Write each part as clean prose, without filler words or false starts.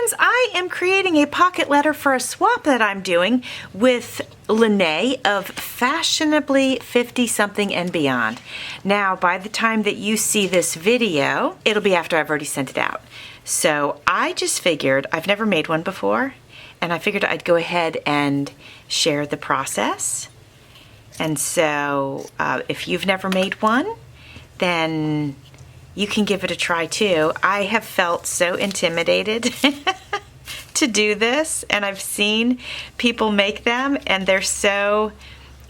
friends, I am creating a pocket letter for a swap that I'm doing with Linnae of Fashionably 50-something and beyond. Now, by the time that you see this video, it'll be after I've already sent it out. So I just figured, I've never made one before, and I figured I'd go ahead and share the process. And so if you've never made one, then you can give it a try too. I have felt so intimidated to do this, and I've seen people make them and they're so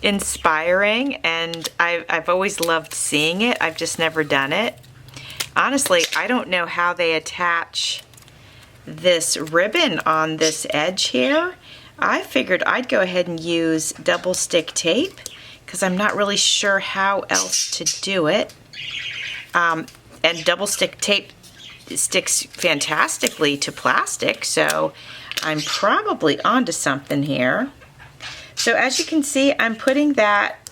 inspiring, and I've always loved seeing it. I've just never done it. Honestly, I don't know how they attach this ribbon on this edge here. I figured I'd go ahead and use double stick tape because I'm not really sure how else to do it. And double stick tape sticks fantastically to plastic, so I'm probably onto something here. So as you can see, I'm putting that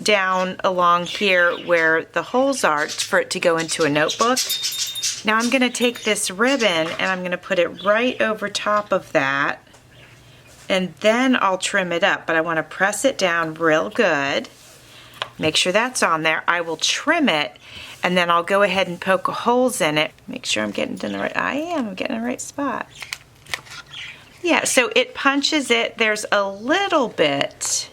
down along here where the holes are for it to go into a notebook. Now I'm going to take this ribbon and I'm going to put it right over top of that, and then I'll trim it up, but I want to press it down real good. Make sure that's on there. I will trim it, and then I'll go ahead and poke holes in it. Make sure I'm getting it in the right, I'm getting in the right spot. Yeah, so it punches it. There's a little bit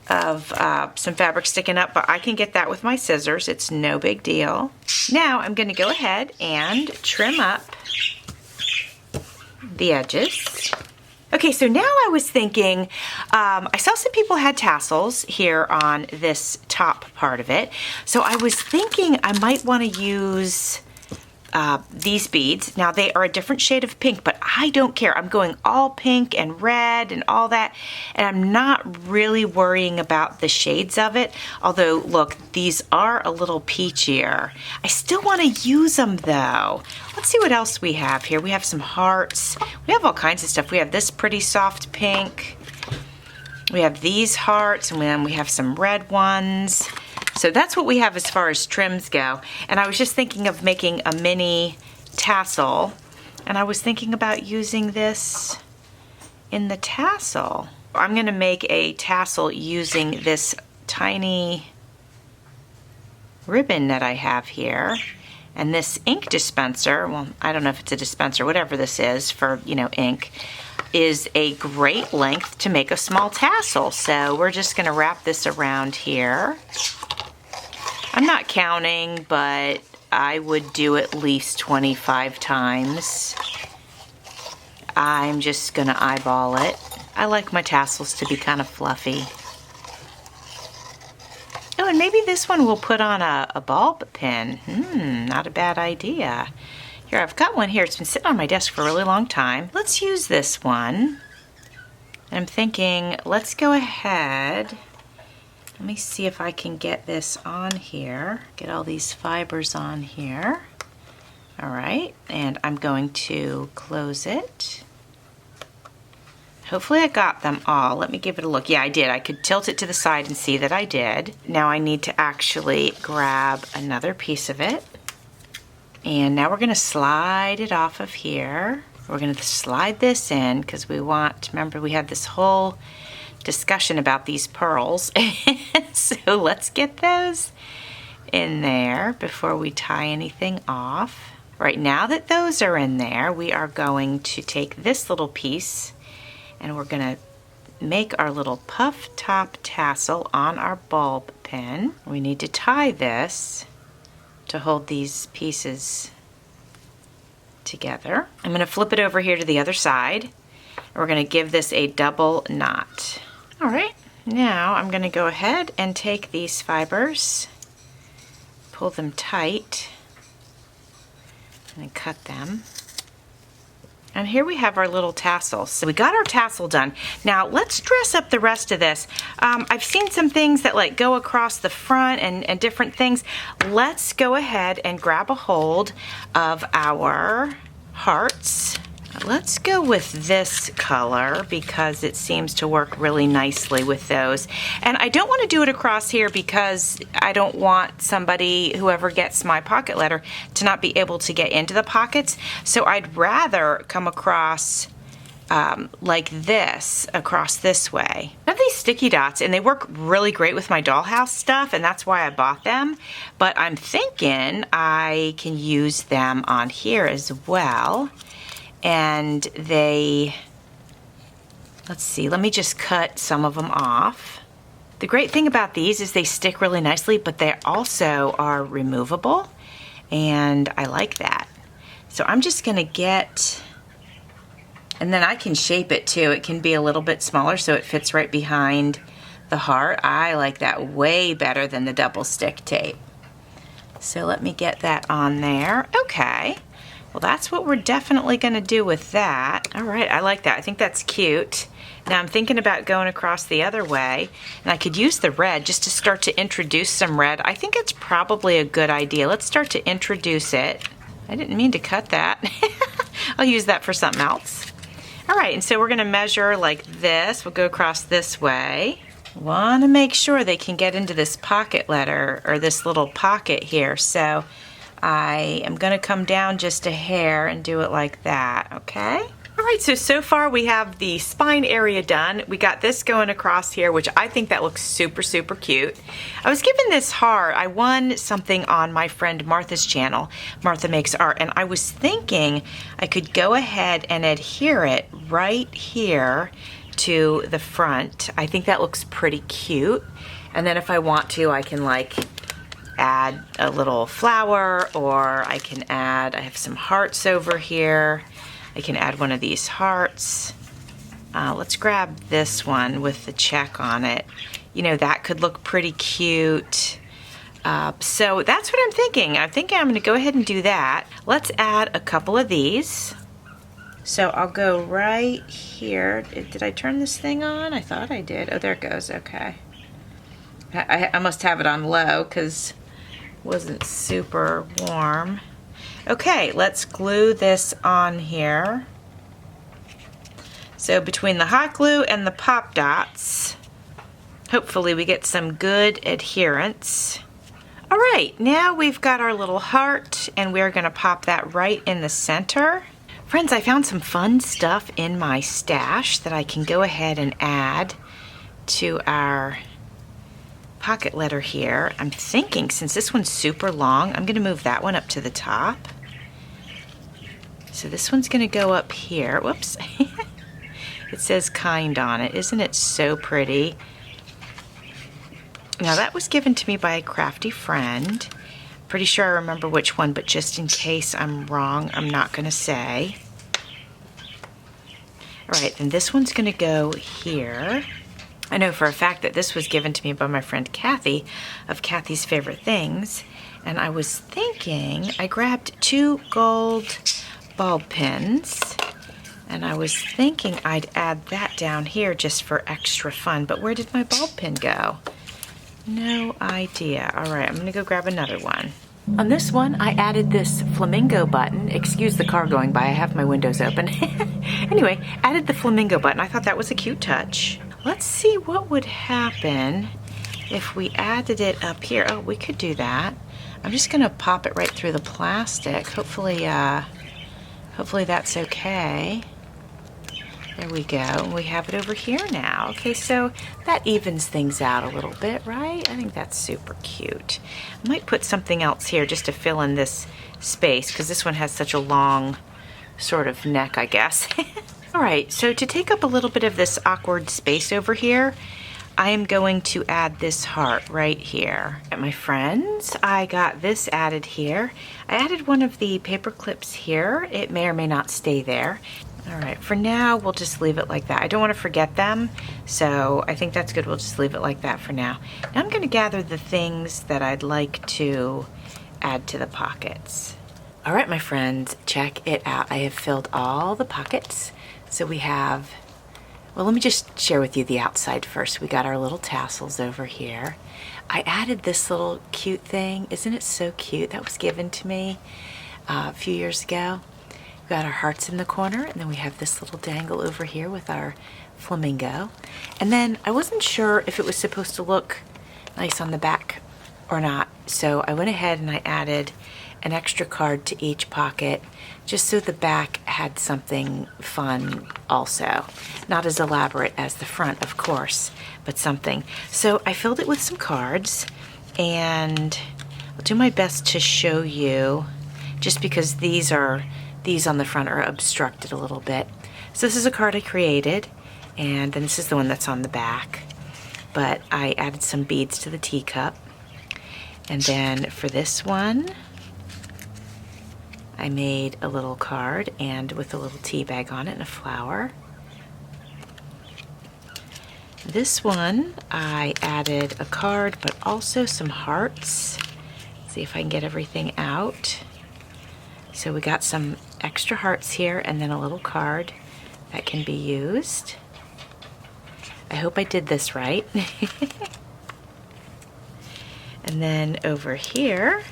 of some fabric sticking up, but I can get that with my scissors. It's no big deal. Now I'm going to go ahead and trim up the edges. Okay, so now I was thinking, I saw some people had tassels here on this top part of it. So I was thinking I might want to use these beads. Now they are a different shade of pink, but I don't care. I'm going all pink and red and all that, and I'm not really worrying about the shades of it. Although, look, these are a little peachier. I still want to use them though. Let's see what else we have here. We have some hearts. We have all kinds of stuff. We have this pretty soft pink. We have these hearts, and then we have some red ones. So that's what we have as far as trims go. And I was just thinking of making a mini tassel, and I was thinking about using this in the tassel. I'm going to make a tassel using this tiny ribbon that I have here. And this ink dispenser, well, I don't know if it's a dispenser, whatever this is for, you know, ink, is a great length to make a small tassel. So we're just going to wrap this around here. I'm not counting, but I would do at least 25 times. I'm just going to eyeball it. I like my tassels to be kind of fluffy. Oh, and maybe this one we'll put on a bulb pin. Not a bad idea. Here, I've got one here. It's been sitting on my desk for a really long time. Let's use this one. And I'm thinking, let's go ahead. Let me see if I can get this on here. Get all these fibers on here. All right, and I'm going to close it. Hopefully I got them all. Let me give it a look. Yeah, I did. I could tilt it to the side and see that I did. Now I need to actually grab another piece of it. And now we're going to slide it off of here. We're going to slide this in because we want, remember we had this whole discussion about these pearls. So let's get those in there before we tie anything off. Right, now that those are in there, we are going to take this little piece and we're going to make our little puff top tassel on our bulb pin. We need to tie this to hold these pieces together. I'm going to flip it over here to the other side. And we're going to give this a double knot. All right, now I'm going to go ahead and take these fibers, pull them tight, and then cut them. And here we have our little tassel. So we got our tassel done. Now let's dress up the rest of this. I've seen some things that like go across the front and different things. Let's go ahead and grab a hold of our hearts. let's go with this color because it seems to work really nicely with those. And I don't want to do it across here because I don't want somebody, whoever gets my pocket letter, to not be able to get into the pockets. So I'd rather come across like this, across this way. I have these sticky dots and they work really great with my dollhouse stuff, and that's why I bought them. But I'm thinking I can use them on here as well. And they, let's see, let me just cut some of them off. The great thing about these is they stick really nicely, but they also are removable, and I like that. So I'm just gonna get, and then I can shape it too. It can be a little bit smaller so it fits right behind the heart. I like that way better than the double stick tape. So let me get that on there. Okay. Well, that's what we're definitely going to do with that. All right, I like that. I think that's cute. Now I'm thinking about going across the other way, and I could use the red just to start to introduce some red. I think it's probably a good idea. Let's start to introduce it. I didn't mean to cut that. I'll use that for something else. All right, and so we're going to measure like this. We'll go across this way. Want to make sure they can get into this pocket letter, or this little pocket here. So I am going to come down just a hair and do it like that, okay? All right, so far we have the spine area done. We got this going across here, which I think that looks super, super cute. I was given this heart. I won something on my friend Martha's channel. Martha Makes Art, and I was thinking I could go ahead and adhere it right here to the front. I think that looks pretty cute. And then if I want to, I can like add a little flower, or I can add, I have some hearts over here. I can add one of these hearts. Let's grab this one with the check on it. You know, that could look pretty cute. So that's what I'm thinking. I'm thinking I'm going to go ahead and do that. Let's add a couple of these. So I'll go right here. Did I turn this thing on? I thought I did. Oh, there it goes. Okay. I must have it on low because it wasn't super warm. Okay, let's glue this on here. So between the hot glue and the pop dots, hopefully we get some good adherence. All right, now we've got our little heart, and we're gonna pop that right in the center. Friends, I found some fun stuff in my stash that I can go ahead and add to our pocket letter here. I'm thinking, since this one's super long, I'm going to move that one up to the top. So this one's going to go up here. Whoops. It says kind on it. Isn't it so pretty? Now that was given to me by a crafty friend. Pretty sure I remember which one, but just in case I'm wrong, I'm not going to say. All right, then this one's going to go here. I know for a fact that this was given to me by my friend Kathy of Kathy's Favorite Things, and I was thinking, I grabbed 2 gold bulb pins, and I was thinking I'd add that down here just for extra fun, but where did my bulb pin go? No idea. All right, I'm gonna go grab another one. On this one, I added this flamingo button. Excuse the car going by, I have my windows open. Anyway, added the flamingo button. I thought that was a cute touch. Let's see what would happen if we added it up here. Oh, we could do that. I'm just gonna pop it right through the plastic. Hopefully that's okay. There we go. We have it over here now. Okay, so that evens things out a little bit, right? I think that's super cute. I might put something else here just to fill in this space because this one has such a long sort of neck, I guess. All right, so to take up a little bit of this awkward space over here, I am going to add this heart right here. And my friends, I got this added here. I added one of the paper clips here. It may or may not stay there. All right, for now, we'll just leave it like that. I don't want to forget them, so I think that's good. We'll just leave it like that for now. Now I'm going to gather the things that I'd like to add to the pockets. All right, my friends, check it out. I have filled all the pockets. So we have, well, let me just share with you the outside first. We got our little tassels over here. I added this little cute thing. Isn't it so cute? That was given to me a few years ago. We've got our hearts in the corner, and then we have this little dangle over here with our flamingo. And then I wasn't sure if it was supposed to look nice on the back or not, so I went ahead and I added an extra card to each pocket just so the back had something fun also. Not as elaborate as the front, of course, but something. So I filled it with some cards, and I'll do my best to show you, just because these on the front are obstructed a little bit. So this is a card I created, and then this is the one that's on the back. But I added some beads to the teacup. And then for this one, I made a little card and with a little tea bag on it and a flower. This one, I added a card, but also some hearts. See if I can get everything out. So we got some extra hearts here and then a little card that can be used. I hope I did this right. And then over here,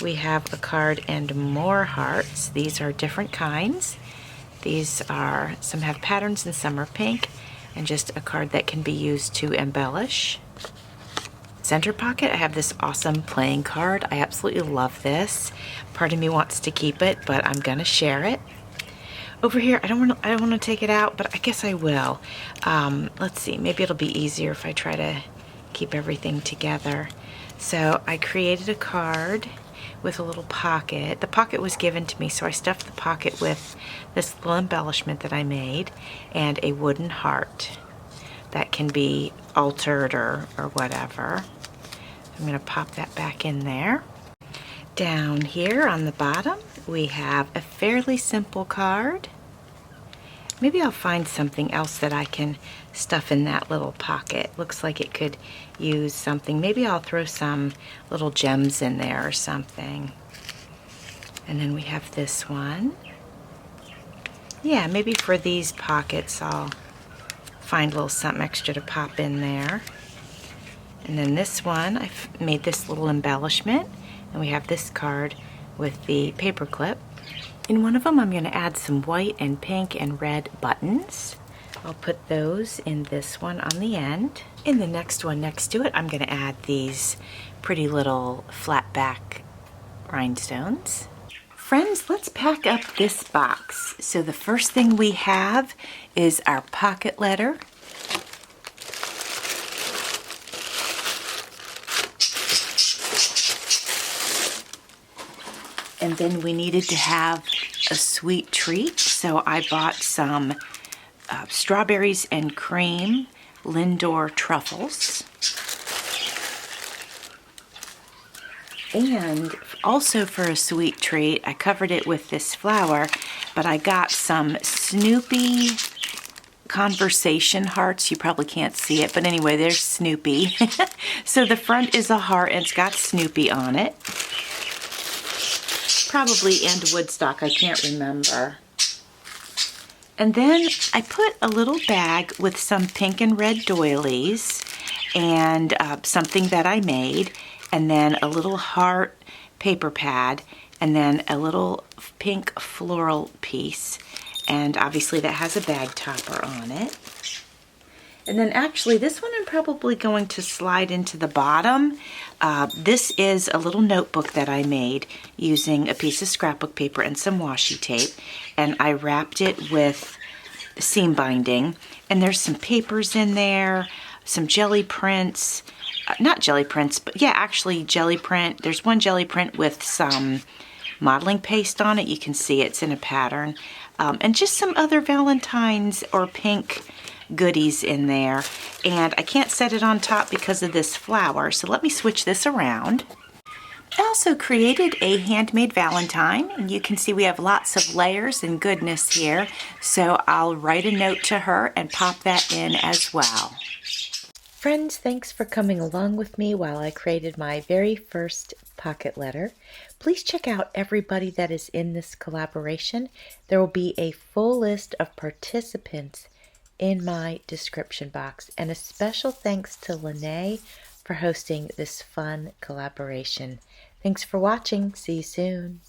we have a card and more hearts. These are different kinds. Some have patterns and some are pink, and just a card that can be used to embellish. Center pocket, I have this awesome playing card. I absolutely love this. Part of me wants to keep it, but I'm gonna share it. Over here, I don't want to take it out, but I guess I will. Let's see, maybe it'll be easier if I try to keep everything together. So I created a card with a little pocket. The pocket was given to me, so I stuffed the pocket with this little embellishment that I made and a wooden heart that can be altered or whatever. I'm going to pop that back in there. Down here on the bottom, we have a fairly simple card. Maybe I'll find something else that I can stuff in that little pocket. Looks like it could use something. Maybe I'll throw some little gems in there or something. And then we have this one. Yeah, maybe for these pockets I'll find a little something extra to pop in there. And then this one, I've made this little embellishment, and we have this card with the paper clip. In one of them, I'm going to add some white and pink and red buttons. I'll put those in this one on the end. In the next one next to it, I'm going to add these pretty little flat back rhinestones. Friends, let's pack up this box. So the first thing we have is our pocket letter. And then we needed to have a sweet treat, so I bought some strawberries and cream Lindor truffles. And also for a sweet treat, I covered it with this flower, but I got some Snoopy conversation hearts. You probably can't see it, but anyway, there's Snoopy. So the front is a heart and it's got Snoopy on it. Probably and Woodstock, I can't remember. And then I put a little bag with some pink and red doilies and something that I made, and then a little heart paper pad, and then a little pink floral piece. And obviously that has a bag topper on it. And then actually this one I'm probably going to slide into the bottom. This is a little notebook that I made using a piece of scrapbook paper and some washi tape. And I wrapped it with seam binding. And there's some papers in there, some jelly prints. Not jelly prints, but yeah, actually jelly print. There's one jelly print with some modeling paste on it. You can see it's in a pattern. And just some other Valentines or pink goodies in there, and I can't set it on top because of this flower, so let me switch this around. I also created a handmade Valentine, and you can see we have lots of layers and goodness here, so I'll write a note to her and pop that in as well. Friends, thanks for coming along with me while I created my very first pocket letter. Please check out everybody that is in this collaboration. There will be a full list of participants in my description box, and a special thanks to Linnea for hosting this fun collaboration. Thanks for watching. See you soon.